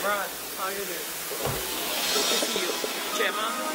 Rod, how are you doing? Good to see you. Chairman?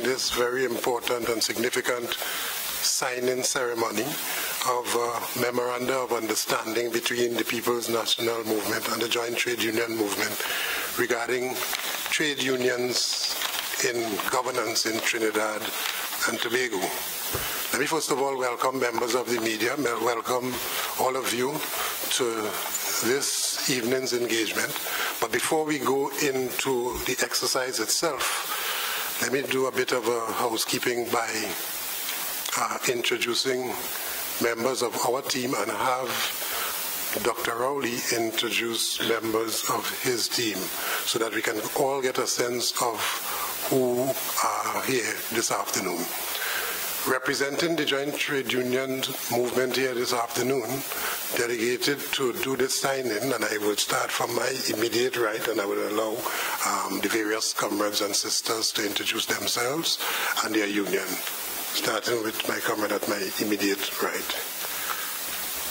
This very important and significant signing ceremony of a Memorandum of Understanding between the People's National Movement and the Joint Trade Union Movement regarding trade unions in governance in Trinidad and Tobago. Let me first of all welcome members of the media, welcome all of you to this evening's engagement. But before we go into the exercise itself, let me do a bit of a housekeeping by introducing members of our team and have Dr. Rowley introduce members of his team so that we can all get a sense of who are here this afternoon. Representing the Joint Trade Union Movement here this afternoon, delegated to do this signing, and I will start from my immediate right, and I will allow the various comrades and sisters to introduce themselves and their union, starting with my comrade at my immediate right.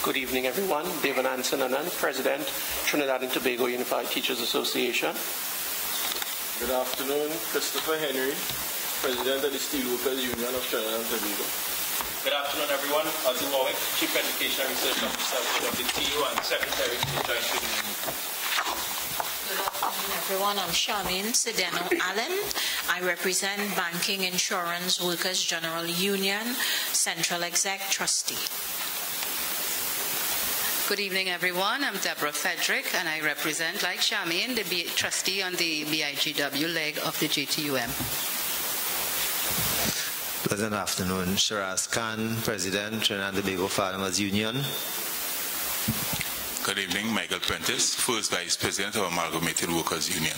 Good evening, everyone. David Ansonanan, President, Trinidad and Tobago Unified Teachers Association. Good afternoon, Christopher Henry, President of the Steelworkers Union of Trinidad and Tobago. Good afternoon, everyone. Ozzy Warwick, Chief Education and Research Officer of the TU and Secretary to the Joint Trade Union. Good afternoon, everyone. I'm Charmaine Sedeno Allen. I represent Banking Insurance Workers General Union, Central Exec Trustee. Good evening, everyone. I'm Deborah Frederick, and I represent, like Charmaine, the trustee on the BIGW leg of the JTUM. Pleasant afternoon. Shiraz Khan, President, Trinidad and Tobago Farmers Union. Good evening. Michael Prentice, First Vice President of Amalgamated Workers Union.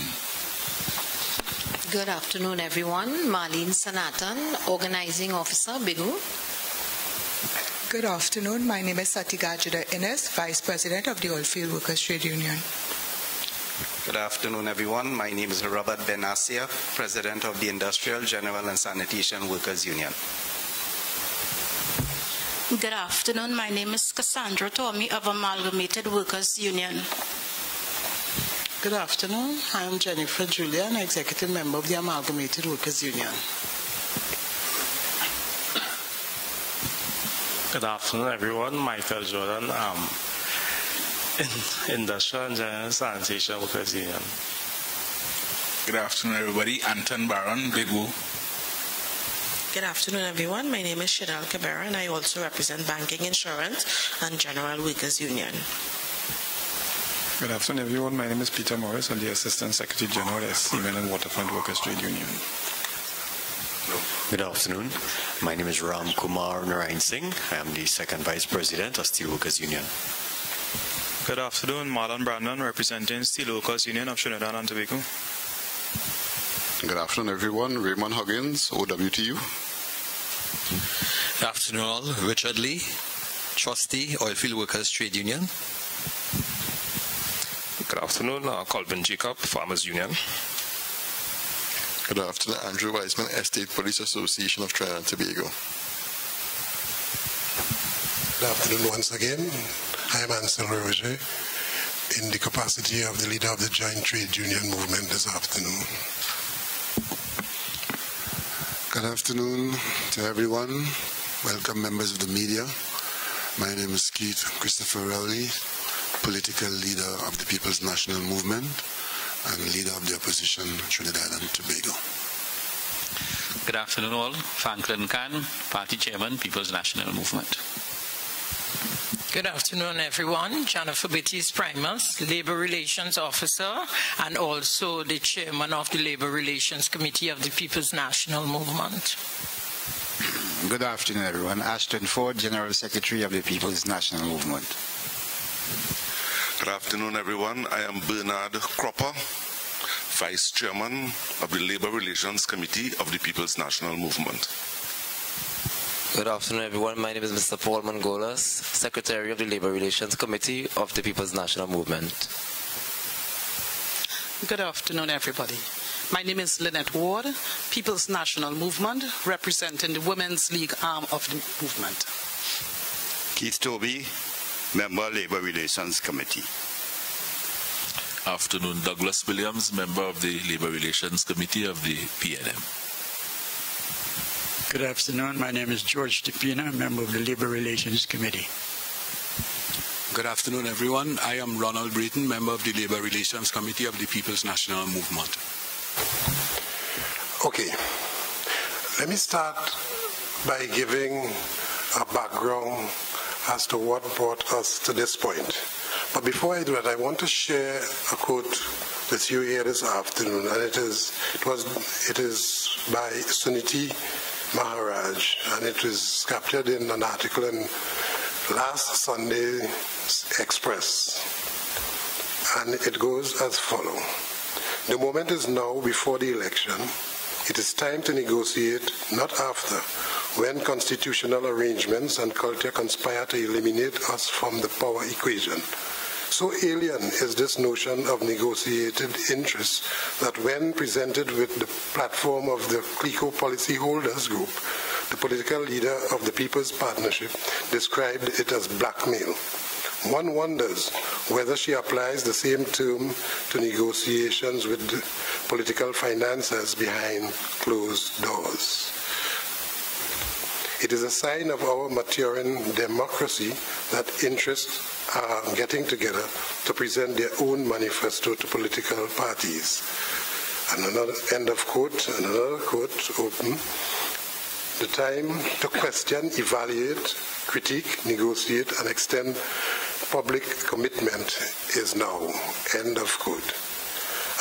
Good afternoon, everyone. Marlene Sanatan, Organizing Officer, BIGU. Good afternoon. My name is Satigajida Ines, Vice President of the Oilfield Workers Trade Union. Good afternoon, everyone. My name is Robert Benasia, President of the Industrial, General and Sanitation Workers Union. Good afternoon. My name is Cassandra Tommy of Amalgamated Workers Union. Good afternoon. I am Jennifer Julian, Executive Member of the Amalgamated Workers Union. Good afternoon, everyone. Michael Jordan, Industrial and General Sanitation Workers Union. Good afternoon, everybody. Anton Baron, Big Woo. Good afternoon, everyone. My name is Shadal Cabrera, and I also represent Banking, Insurance, and General Workers Union. Good afternoon, everyone. My name is Peter Morris. I'm the Assistant Secretary General at Seamen and Waterfront Workers Trade Union. Good afternoon. My name is Ram Kumar Narayan Singh. I am the Second Vice President of Steelworkers Union. Good afternoon. Marlon Brandon, representing Steelworkers Union of Trinidad and Tobago. Good afternoon, everyone. Raymond Huggins, OWTU. Good afternoon, all. Richard Lee, Trustee, Oilfield Workers Trade Union. Good afternoon, Colvin Jacob, Farmers Union. Good afternoon, Andrew Wiseman, Estate Police Association of Trinidad and Tobago. Good afternoon once again. I am Ansel Roger in the capacity of the leader of the Joint Trade Union Movement this afternoon. Good afternoon to everyone. Welcome, members of the media. My name is Keith Christopher Rowley, political leader of the People's National Movement and leader of the opposition, Trinidad and Tobago. Good afternoon, all. Franklin Khan, Party Chairman, People's National Movement. Good afternoon, everyone. Jennifer Beatties Primus, Labor Relations Officer, and also the Chairman of the Labor Relations Committee of the People's National Movement. Good afternoon, everyone. Ashton Ford, General Secretary of the People's National Movement. Good afternoon, everyone. I am Bernard Cropper, Vice Chairman of the Labor Relations Committee of the People's National Movement. Good afternoon, everyone. My name is Mr. Paul Mongolas, Secretary of the Labor Relations Committee of the People's National Movement. Good afternoon, everybody. My name is Lynette Ward, People's National Movement, representing the Women's League arm of the movement. Keith Toby, Member Labor Relations Committee. Afternoon, Douglas Williams, Member of the Labor Relations Committee of the PNM. Good afternoon. My name is George Tipina, member of the Labor Relations Committee. Good afternoon, everyone. I am Ronald Brayton, member of the Labor Relations Committee of the People's National Movement. Okay. Let me start by giving a background as to what brought us to this point. But before I do that, I want to share a quote with you here this afternoon, and it is by Suniti Maharaj, and it was captured in an article in last Sunday's Express, and it goes as follows. The moment is now before the election. It is time to negotiate, not after, when constitutional arrangements and culture conspire to eliminate us from the power equation. So alien is this notion of negotiated interests that when presented with the platform of the CLICO policyholders group, the political leader of the People's Partnership described it as blackmail. One wonders whether she applies the same term to negotiations with the political financiers behind closed doors. It is a sign of our maturing democracy that interests are getting together to present their own manifesto to political parties. And another end of quote, and another quote, open. The time to question, evaluate, critique, negotiate, and extend public commitment is now. End of quote.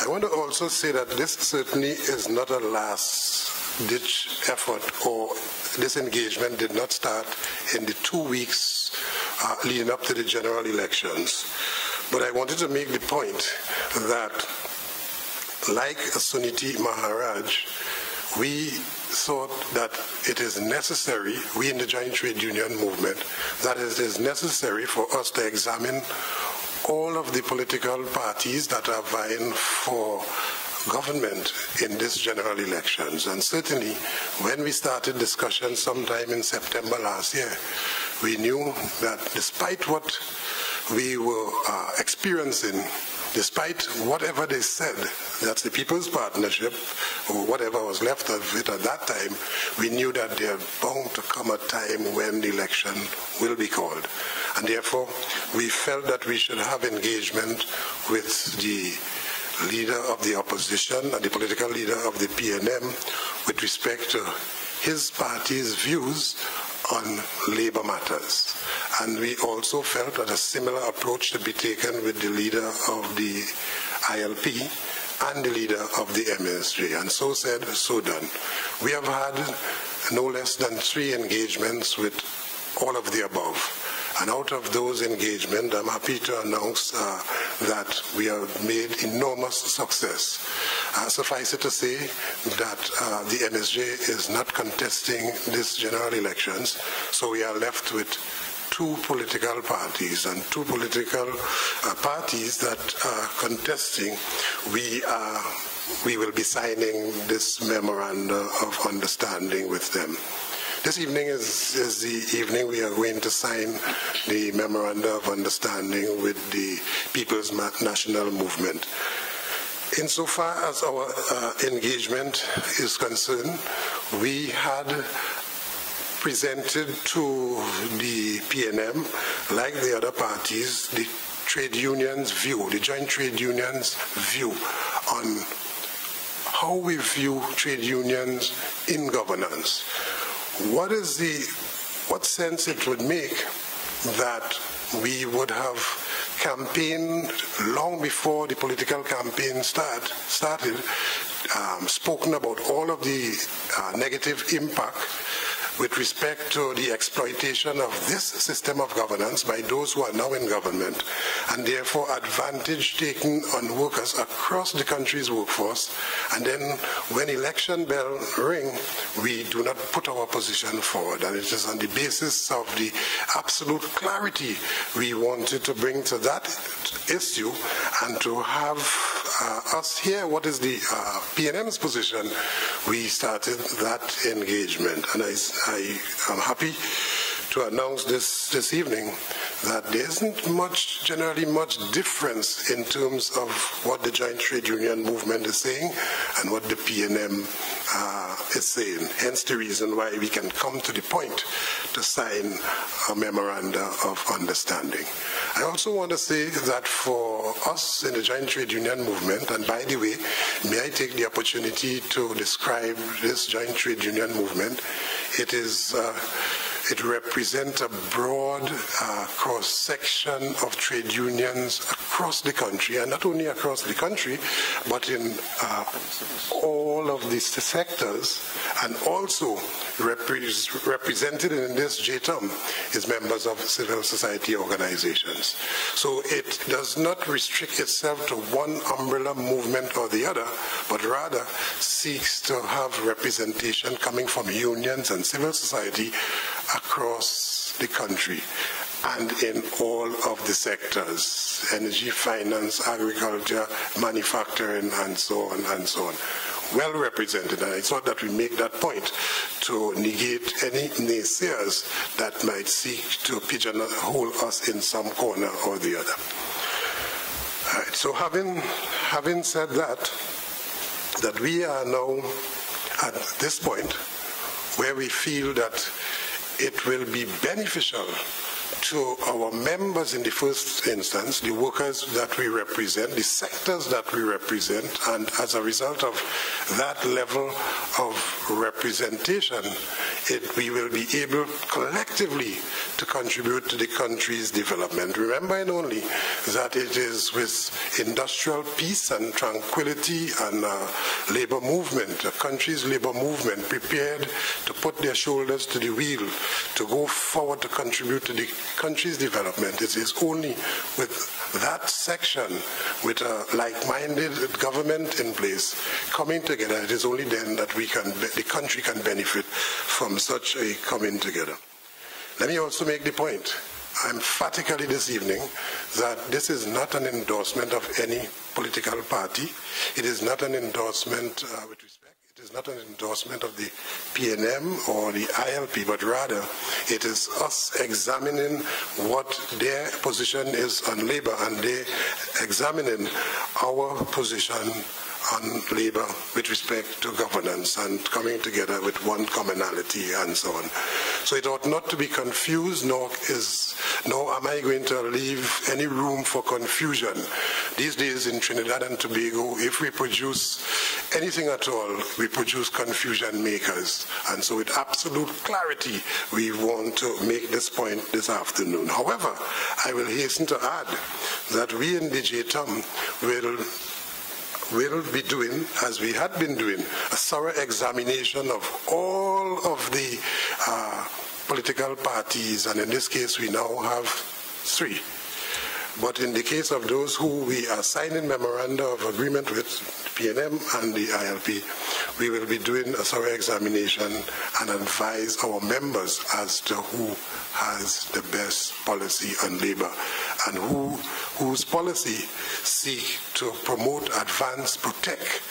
I want to also say that this certainly is not a last-ditch effort, or this engagement did not start in the 2 weeks leading up to the general elections. But I wanted to make the point that, like Suniti Maharaj, we thought that it is necessary, we in the Joint Trade Union Movement, that it is necessary for us to examine all of the political parties that are vying for government in this general elections. And certainly, when we started discussion sometime in September last year, we knew that despite what we were experiencing despite whatever they said, that's the People's Partnership, or whatever was left of it at that time, we knew that there bound to come a time when the election will be called. And therefore, we felt that we should have engagement with the leader of the opposition and the political leader of the PNM with respect to his party's views on labor matters. And we also felt that a similar approach should be taken with the leader of the ILP and the leader of the MSJ. And so said, so done. We have had no less than 3 engagements with all of the above. And out of those engagements, I'm happy to announce that we have made enormous success. Suffice it to say that the MSJ is not contesting this general elections, so we are left with 2 political parties, and 2 political parties that are contesting. We will be signing this Memorandum of Understanding with them. This evening is the evening we are going to sign the Memorandum of Understanding with the People's National Movement. Insofar as our engagement is concerned, we had presented to the PNM, like the other parties, the trade unions' view, the joint trade unions' view on how we view trade unions in governance. What sense it would make that we would have campaigned long before the political campaign started, spoken about all of the negative impact with respect to the exploitation of this system of governance by those who are now in government, and therefore advantage taken on workers across the country's workforce. And then when election bell ring, we do not put our position forward. And it is on the basis of the absolute clarity we wanted to bring to that issue and to have us hear what is the PNM's position. We started that engagement, and I am happy to announce this evening that there isn't generally much difference in terms of what the Joint Trade Union Movement is saying and what the PNM is saying. Hence the reason why we can come to the point to sign a Memorandum of Understanding. I also want to say that for us in the Joint Trade Union Movement, and by the way, may I take the opportunity to describe this Joint Trade Union Movement. It represents a broad cross-section of trade unions across the country, and not only across the country, but in all of these sectors, and also represented in this JTUM is members of civil society organizations. So it does not restrict itself to one umbrella movement or the other, but rather seeks to have representation coming from unions and civil society across the country and in all of the sectors: energy, finance, agriculture, manufacturing, and so on and so on. Well represented, and I thought that we make that point to negate any naysayers that might seek to pigeonhole us in some corner or the other. All right, so having said that we are now at this point where we feel that it will be beneficial to our members in the first instance, the workers that we represent, the sectors that we represent, and as a result of that level of representation, we will be able collectively to contribute to the country's development. Remembering only that it is with industrial peace and tranquility and labor movement, the country's labor movement, prepared to put their shoulders to the wheel, to go forward to contribute to the country's development. It is only with that section, with a like-minded government in place, coming together, it is only then that the country can benefit from such a coming together. Let me also make the point, emphatically this evening, that this is not an endorsement of any political party. It is not an endorsement with respect. It is not an endorsement of the PNM or the ILP, but rather it is us examining what their position is on labor and they examining our position on labor with respect to governance and coming together with one commonality and so on. So it ought not to be confused, nor am I going to leave any room for confusion. These days in Trinidad and Tobago, if we produce anything at all, we produce confusion makers. And so with absolute clarity, we want to make this point this afternoon. However, I will hasten to add that we in the JTOM will be doing, as we had been doing, a thorough examination of all of the political parties, and in this case we now have 3. But in the case of those who we are signing memoranda of agreement with, PNM and the ILP, we will be doing a thorough examination and advise our members as to who has the best policy on labor and whose policy seek to promote, advance, protect,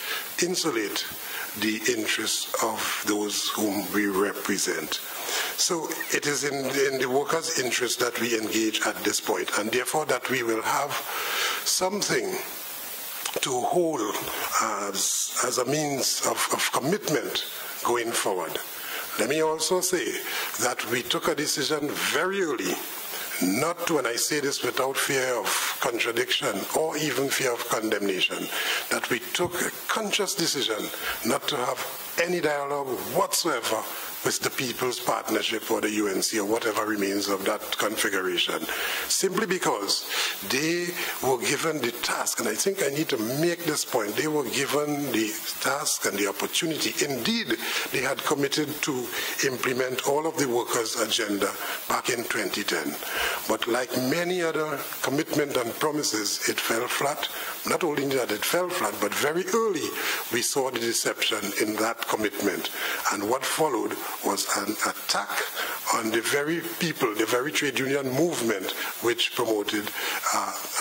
insulate the interests of those whom we represent. So it is in the workers' interest that we engage at this point, and therefore that we will have something to hold as a means of commitment going forward. Let me also say that we took a decision very early, not to, and I say this without fear of contradiction or even fear of condemnation, that we took a conscious decision not to have any dialogue whatsoever with the People's Partnership or the UNC or whatever remains of that configuration, simply because they were given the task, and I think I need to make this point, they were given the task and the opportunity. Indeed, they had committed to implement all of the workers' agenda back in 2010. But like many other commitments and promises, it fell flat. Not only that it fell flat, but very early we saw the deception in that commitment. And what followed was an attack on the very people, the very trade union movement which promoted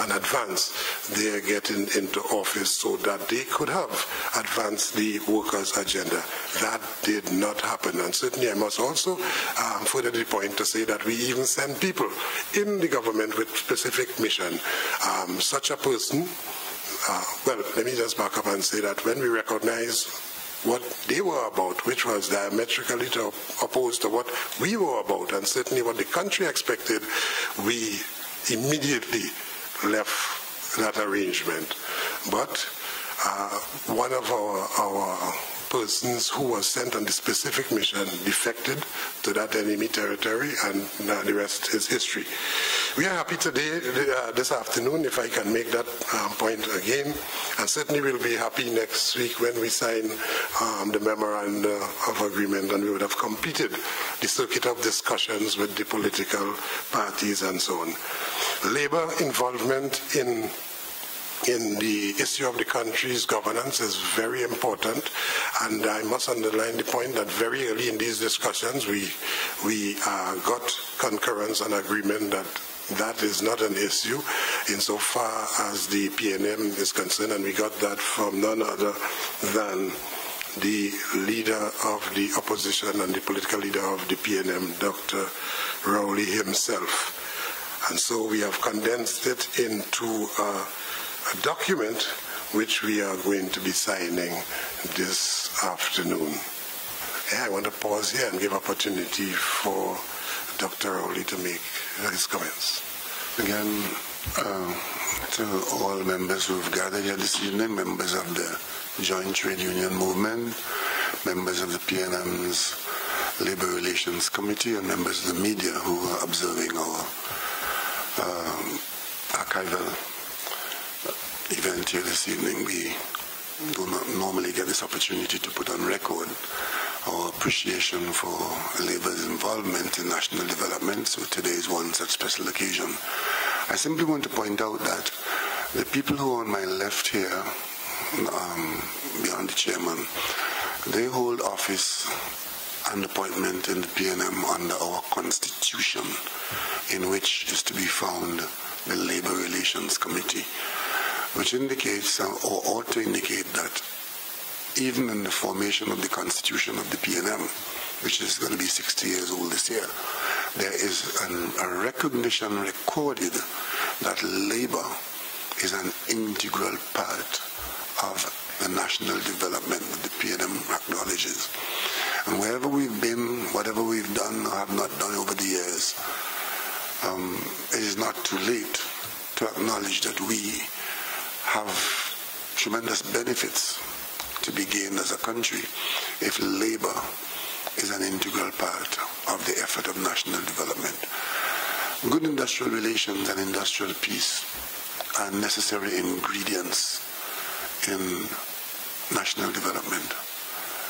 and advanced their getting into office so that they could have advanced the workers' agenda. That did not happen. And certainly I must also further the point to say that we even send people in the government with specific mission. Such a person, well, let me just back up and say that when we recognize what they were about, which was diametrically opposed to what we were about, and certainly what the country expected, we immediately left that arrangement. But one of our persons who was sent on the specific mission defected to that enemy territory, and the rest is history. We are happy today, this afternoon, if I can make that point again, and certainly we'll be happy next week when we sign the Memorandum of Agreement and we would have completed the circuit of discussions with the political parties and so on. Labor involvement in the issue of the country's governance is very important, and I must underline the point that very early in these discussions we got concurrence and agreement that that is not an issue insofar as the PNM is concerned, and we got that from none other than the leader of the opposition and the political leader of the PNM, Dr. Rowley himself. And so we have condensed it into a document which we are going to be signing this afternoon. I want to pause here and give opportunity for Dr. Rowley to make his comments. Again, to all members who have gathered here this evening, members of the Joint Trade Union Movement, members of the PNM's Labor Relations Committee, and members of the media who are observing our archival event here this evening. We do not normally get this opportunity to put on record our appreciation for labor's involvement in national development, so today is one such special occasion. I simply want to point out that the people who are on my left here, beyond the chairman, they hold office and appointment in the PNM under our constitution, in which is to be found the Labor Relations Committee, which indicates or ought to indicate that even in the formation of the constitution of the PNM, which is going to be 60 years old this year, there is a recognition recorded that labor is an integral part of the national development that the PNM acknowledges. And wherever we've been, whatever we've done or have not done over the years, it is not too late to acknowledge that we have tremendous benefits to be gained as a country if labor is an integral part of the effort of national development. Good industrial relations and industrial peace are necessary ingredients in national development,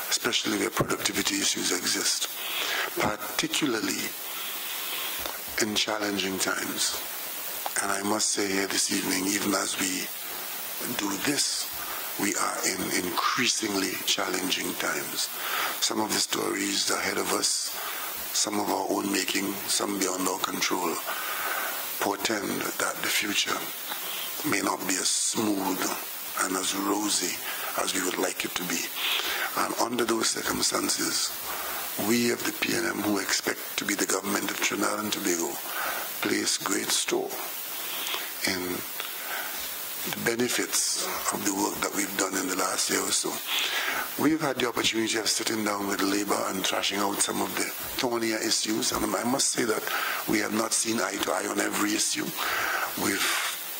especially where productivity issues exist, particularly in challenging times. And I must say here this evening, even as we do this, we are in increasingly challenging times. Some of the stories ahead of us, some of our own making, some beyond our control, portend that the future may not be as smooth and as rosy as we would like it to be. And under those circumstances, we of the PNM, who expect to be the government of Trinidad and Tobago, place great store in the benefits of the work that we've done in the last year or so. We've had the opportunity of sitting down with labor and thrashing out some of the thornier issues, and I must say that we have not seen eye to eye on every issue.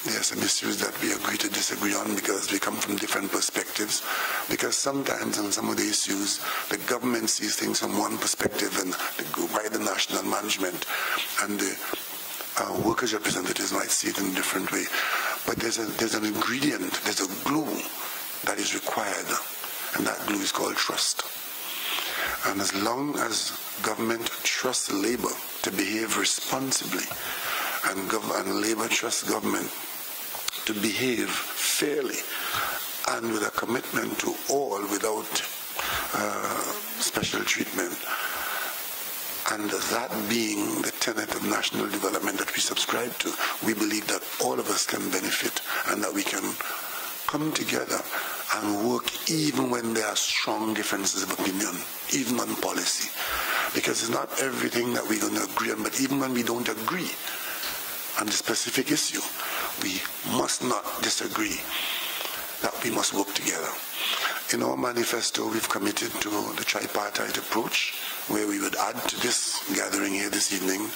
There are some issues that we agree to disagree on because we come from different perspectives. Because sometimes on some of the issues, the government sees things from one perspective and by the national management, and the workers' representatives might see it in a different way. But there's an ingredient, there's a glue that is required, and that glue is called trust. And as long as government trusts labor to behave responsibly, and labor trusts government to behave fairly and with a commitment to all without special treatment, and that being the tenet of national development that we subscribe to, we believe that all of us can benefit and that we can come together and work even when there are strong differences of opinion, even on policy. Because it's not everything that we're going to agree on, but even when we don't agree on the specific issue, we must not disagree, that we must work together. In our manifesto, we've committed to the tripartite approach, where we would add to this gathering here this evening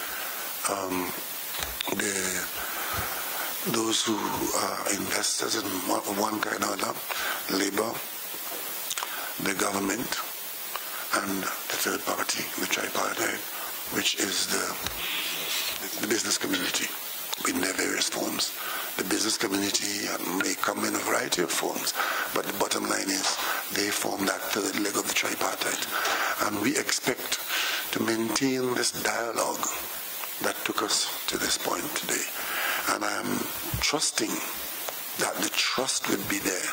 those who are investors in one kind or another, labor, the government, and the third party, the tripartite, which is the business community in their various forms. The business community may come in a variety of forms, but the bottom line is they form that third leg of the tripartite. And we expect to maintain this dialogue that took us to this point today. And I am trusting that the trust would be there,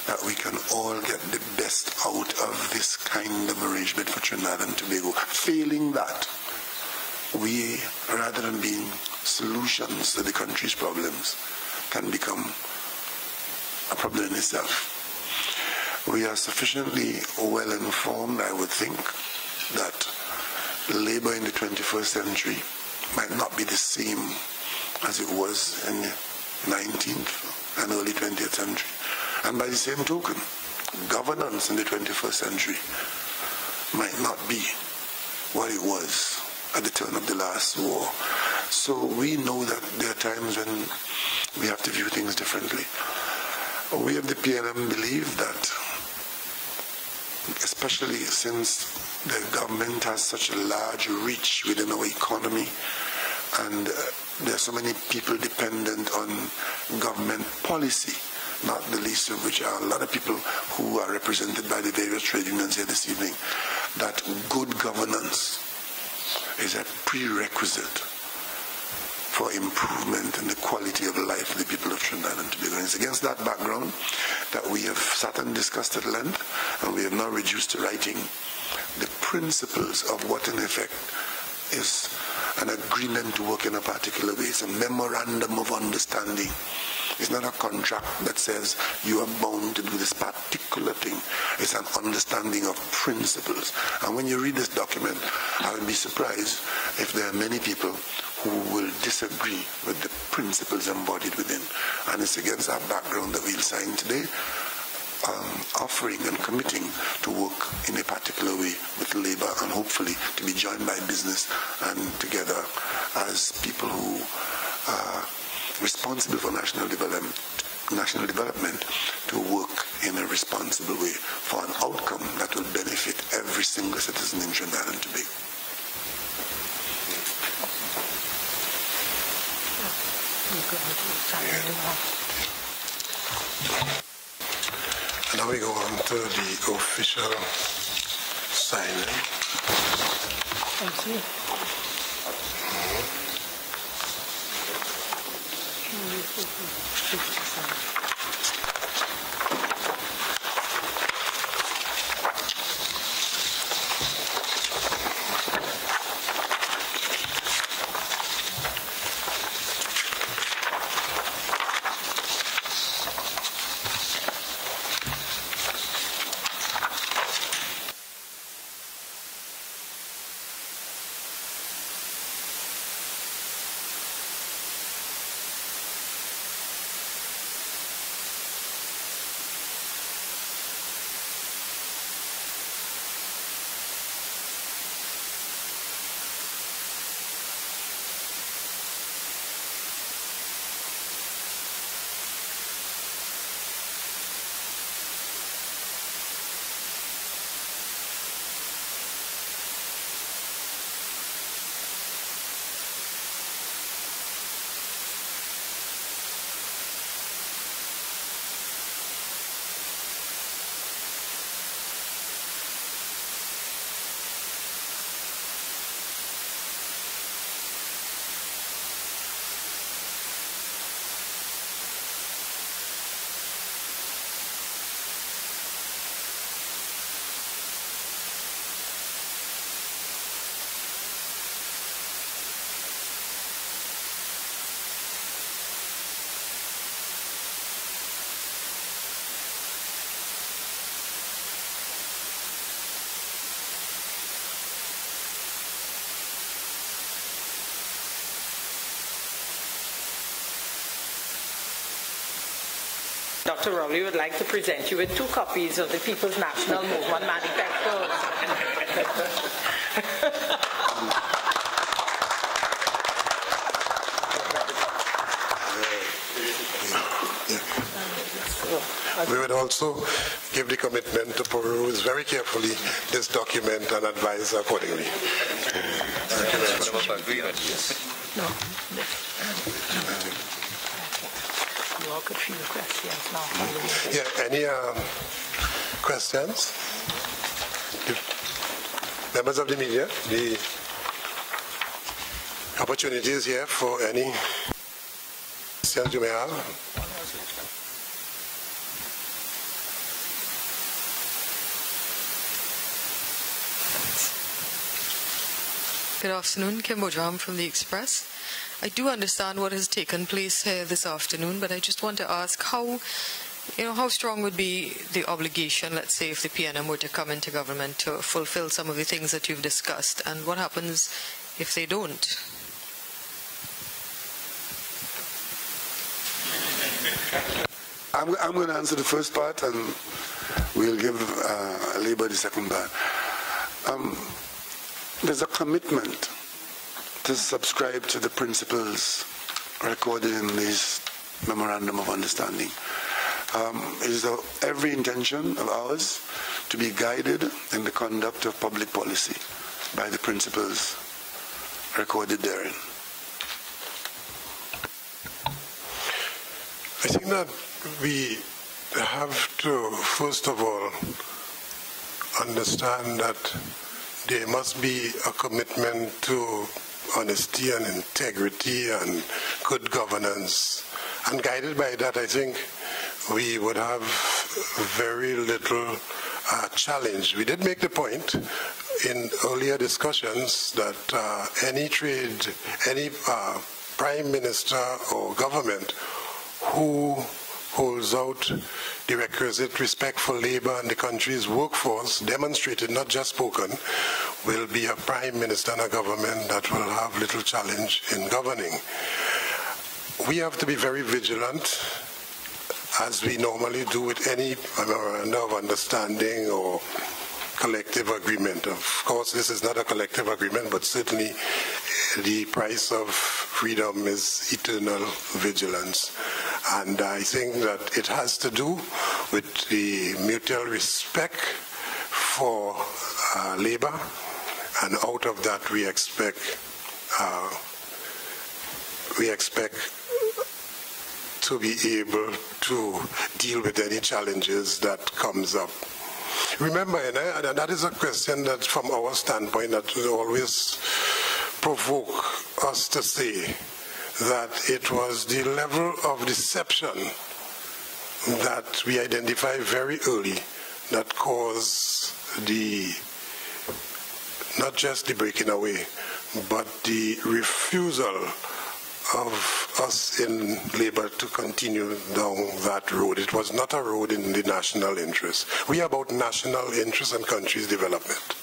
that we can all get the best out of this kind of arrangement for Trinidad and Tobago. Failing that, we, rather than being solutions to the country's problems, can become a problem in itself. We are sufficiently well informed, I would think, that labor in the 21st century might not be the same as it was in the 19th and early 20th century. And by the same token, governance in the 21st century might not be what it was at the turn of the last war. So we know that there are times when we have to view things differently. We of the PNM believe that, especially since the government has such a large reach within our economy, and there are so many people dependent on government policy, not the least of which are a lot of people who are represented by the various trade unions here this evening, that good governance is a prerequisite for improvement in the quality of life of the people of Trinidad and Tobago. And it's against that background that we have sat and discussed at length, and we have now reduced to writing the principles of what in effect is an agreement to work in a particular way. It's a memorandum of understanding. It's not a contract that says you are bound to do this particular thing. It's an understanding of principles. And when you read this document, I would be surprised if there are many people who will disagree with the principles embodied within. And it's against that background that we'll sign today, offering and committing to work in a particular way with labor and hopefully to be joined by business and together as people who are responsible for national development to work in a responsible way for an outcome that will benefit every single citizen in Trinidad and Tobago. Now we go on to the official signing. Thank you. Dr. Rowley would like to present you with 2 copies of the People's National Movement Manifesto. We would also give the commitment to peruse very carefully this document and advise accordingly. Thank you very much. Yeah, any questions? Members of the media, the opportunity is here for any questions you may have. Good afternoon, Kim Bojram from The Express. I do understand what has taken place here this afternoon, but I just want to ask how strong would be the obligation, let's say, if the PNM were to come into government to fulfill some of the things that you've discussed, and what happens if they don't? I'm going to answer the first part, and we'll give Labour the second part. There's a commitment to subscribe to the principles recorded in this Memorandum of Understanding. It is every intention of ours to be guided in the conduct of public policy by the principles recorded therein. I think that we have to, first of all, understand that there must be a commitment to honesty and integrity and good governance. And guided by that, I think we would have very little challenge. We did make the point in earlier discussions that any prime minister or government who holds out the requisite respect for labor and the country's workforce, demonstrated, not just spoken, will be a prime minister and a government that will have little challenge in governing. We have to be very vigilant, as we normally do with any memorandum of understanding or collective agreement. Of course, this is not a collective agreement, but certainly the price of freedom is eternal vigilance. And I think that it has to do with the mutual respect for labor, and out of that we expect to be able to deal with any challenges that comes up. Remember, and that is a question that from our standpoint that will always provoke us to say that it was the level of deception that we identified very early that caused not just the breaking away, but the refusal of us in labor to continue down that road. It was not a road in the national interest. We are about national interest and country's development.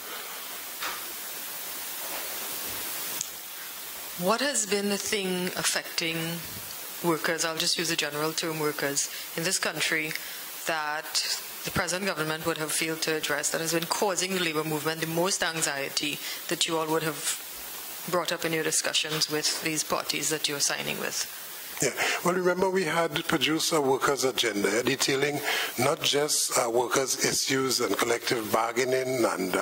What has been the thing affecting workers, I'll just use the general term workers, in this country that the present government would have failed to address, that has been causing the labor movement the most anxiety that you all would have brought up in your discussions with these parties that you're signing with? Yeah. Well, remember we had produced a workers' agenda detailing not just workers' issues and collective bargaining and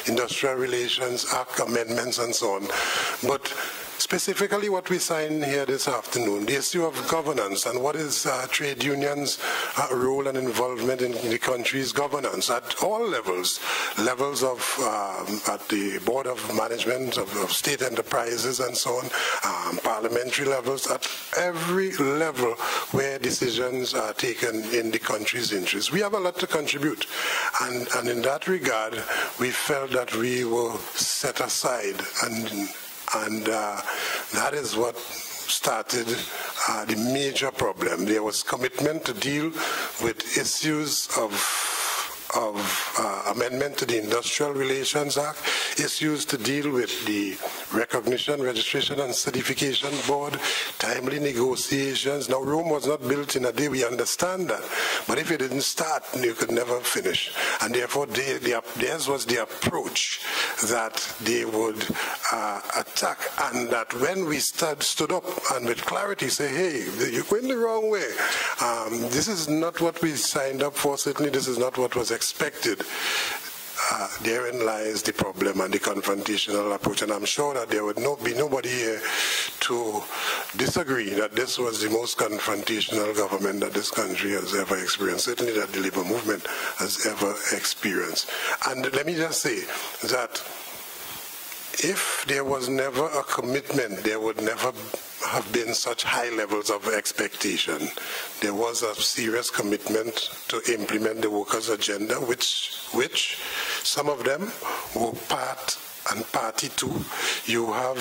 industrial relations act amendments and so on, but specifically what we signed here this afternoon, the issue of governance and what is trade unions' role and involvement in the country's governance at all levels of at the board of management of state enterprises and so on, parliamentary levels, at every level where decisions are taken in the country's interest. We have a lot to contribute, and in that regard, we felt that we were set aside, and that is what started the major problem. There was commitment to deal with issues of amendment to the Industrial Relations Act, issues to deal with the Recognition, Registration and Certification Board, timely negotiations. Now, Rome was not built in a day, we understand that. But if it didn't start, you could never finish. And therefore, theirs was the approach that they would attack. And that when we stood up and with clarity say, hey, you're going the wrong way. This is not what we signed up for. Certainly, this is not what was expected. Therein lies the problem and the confrontational approach, and I'm sure that there would be nobody here to disagree that this was the most confrontational government that this country has ever experienced, certainly that the labor movement has ever experienced. And let me just say that if there was never a commitment, there would never have been such high levels of expectation. There was a serious commitment to implement the workers' agenda, which some of them were part and party to. You have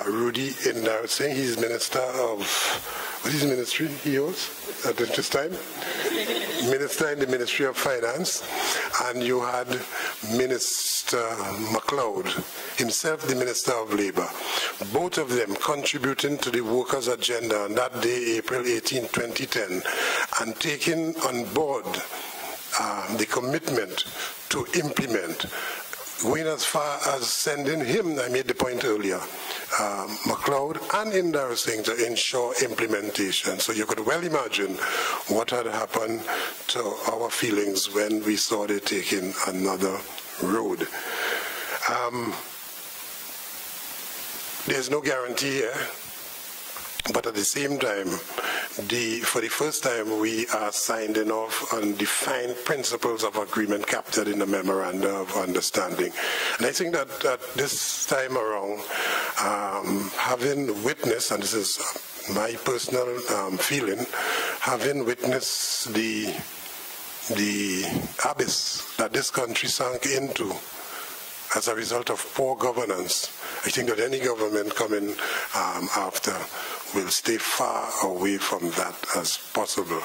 Rudy Indarsing, he's Minister of, what is the ministry he was at this time? Minister in the Ministry of Finance, and you had Minister MacLeod, himself the Minister of Labour, both of them contributing to the workers' agenda on that day, April 18, 2010, and taking on board the commitment to implement, going as far as sending him, I made the point earlier, MacLeod and Indarsing to ensure implementation. So you could well imagine what had happened to our feelings when we saw they taking another road. There's no guarantee here, but at the same time, for the first time, we are signing off on defined principles of agreement captured in the Memorandum of Understanding. And I think that this time around, having witnessed, and this is my personal feeling, having witnessed the abyss that this country sank into as a result of poor governance. I think that any government coming after will stay far away from that as possible.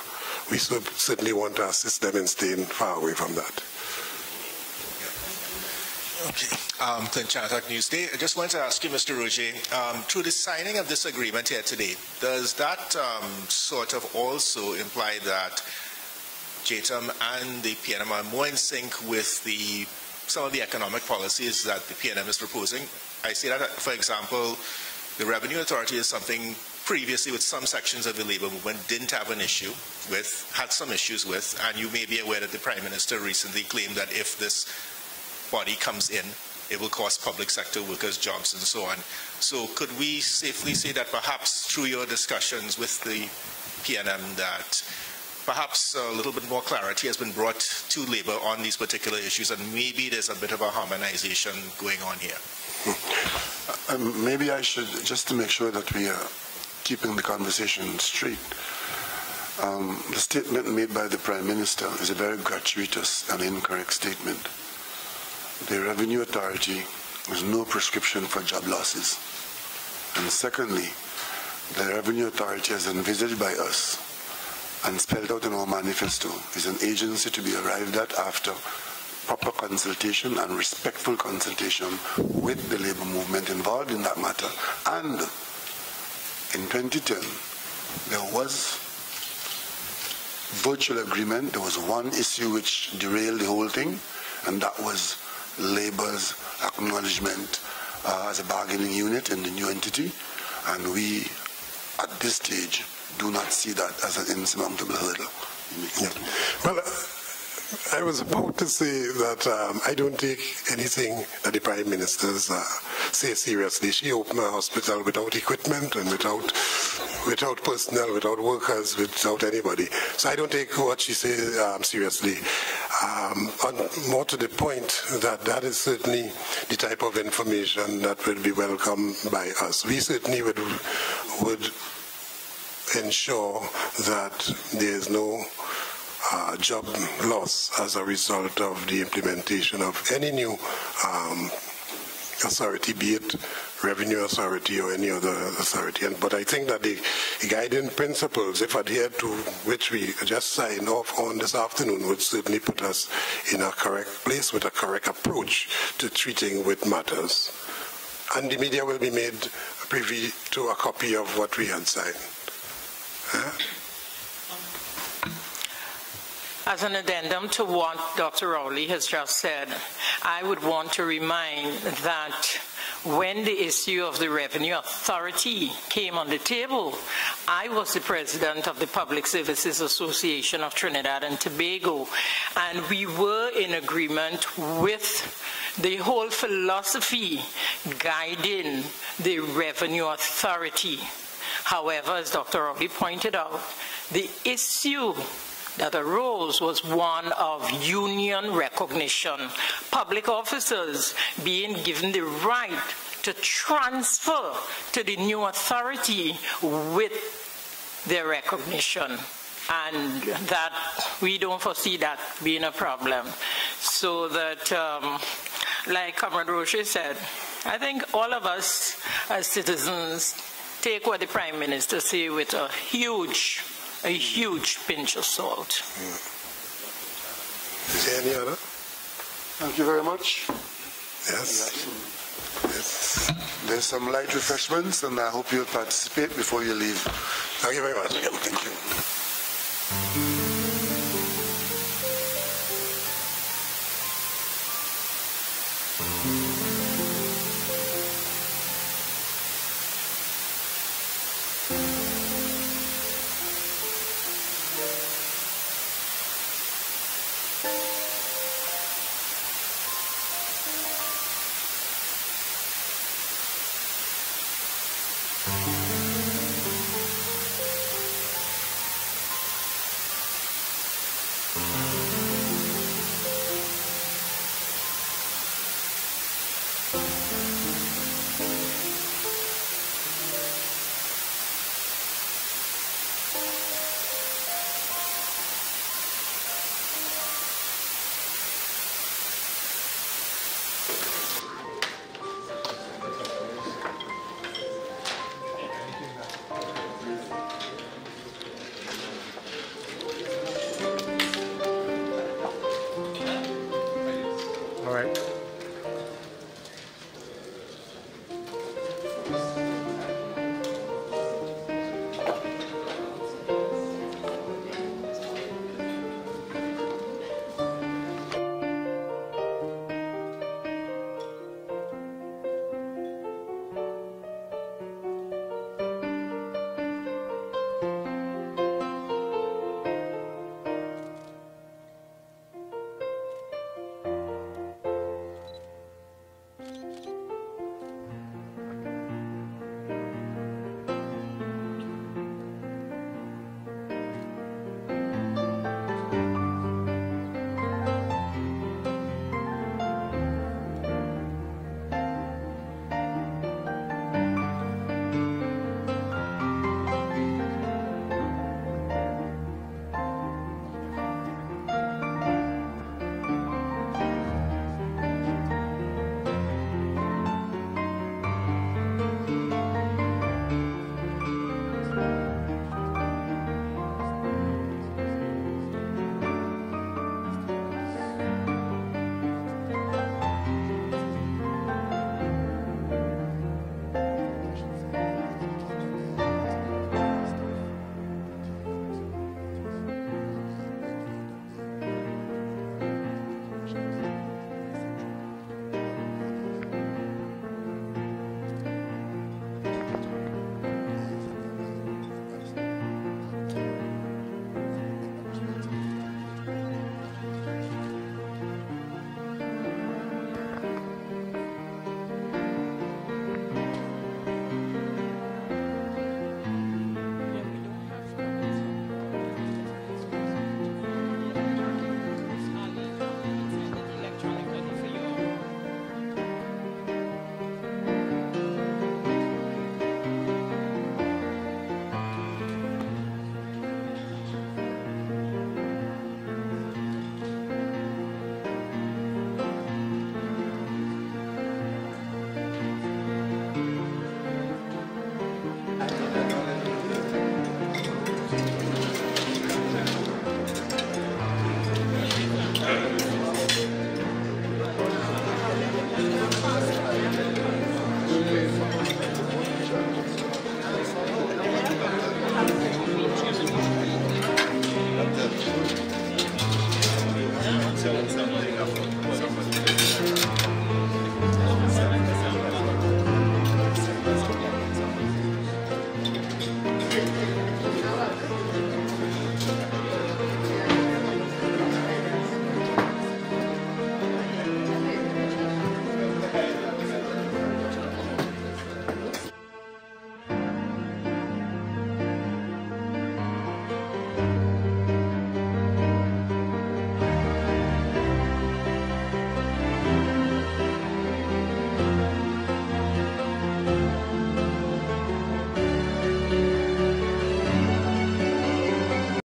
We certainly want to assist them in staying far away from that. Okay. Clint Chantak, Newsday. I just wanted to ask you, Mr. Roger, through the signing of this agreement here today, does that sort of also imply that JTAM and the PNM are more in sync with some of the economic policies that the PNM is proposing? I see that, for example, the Revenue Authority is something previously with some sections of the labor movement didn't have an issue with, had some issues with, and you may be aware that the Prime Minister recently claimed that if this body comes in, it will cost public sector workers jobs and so on. So could we safely say that perhaps through your discussions with the PNM that perhaps a little bit more clarity has been brought to labor on these particular issues, and maybe there's a bit of a harmonization going on here? Maybe I should, just to make sure that we are keeping the conversation straight, the statement made by the Prime Minister is a very gratuitous and incorrect statement. The Revenue Authority has no prescription for job losses. And secondly, the Revenue Authority, as envisaged by us and spelled out in our manifesto, is an agency to be arrived at after proper consultation and respectful consultation with the labor movement involved in that matter. And in 2010, there was virtual agreement. There was one issue which derailed the whole thing, and that was labor's acknowledgement as a bargaining unit in the new entity, and we, at this stage, do not see that as an insurmountable hurdle. Yeah. Well, I was about to say that I don't take anything that the Prime Minister say seriously. She opened a hospital without equipment and without personnel, without workers, without anybody. So I don't take what she says seriously. More to the point, that is certainly the type of information that will be welcomed by us. We certainly would ensure that there is no job loss as a result of the implementation of any new authority, be it Revenue Authority or any other authority. But I think that the guiding principles, if adhered to, which we just signed off on this afternoon, would certainly put us in a correct place with a correct approach to treating with matters. And the media will be made privy to a copy of what we had signed. As an addendum to what Dr. Rowley has just said, I would want to remind that when the issue of the Revenue Authority came on the table, I was the president of the Public Services Association of Trinidad and Tobago, and we were in agreement with the whole philosophy guiding the Revenue Authority. However, as Dr. Rowley pointed out, the issue that arose was one of union recognition, public officers being given the right to transfer to the new authority with their recognition, and that we don't foresee that being a problem. So that, like Comrade Roche said, I think all of us as citizens take what the Prime Minister say with a huge pinch of salt. Is there any other? Thank you very much. Yes. Yes. There's some light refreshments, and I hope you'll participate before you leave. Thank you very much. Thank you. Thank you.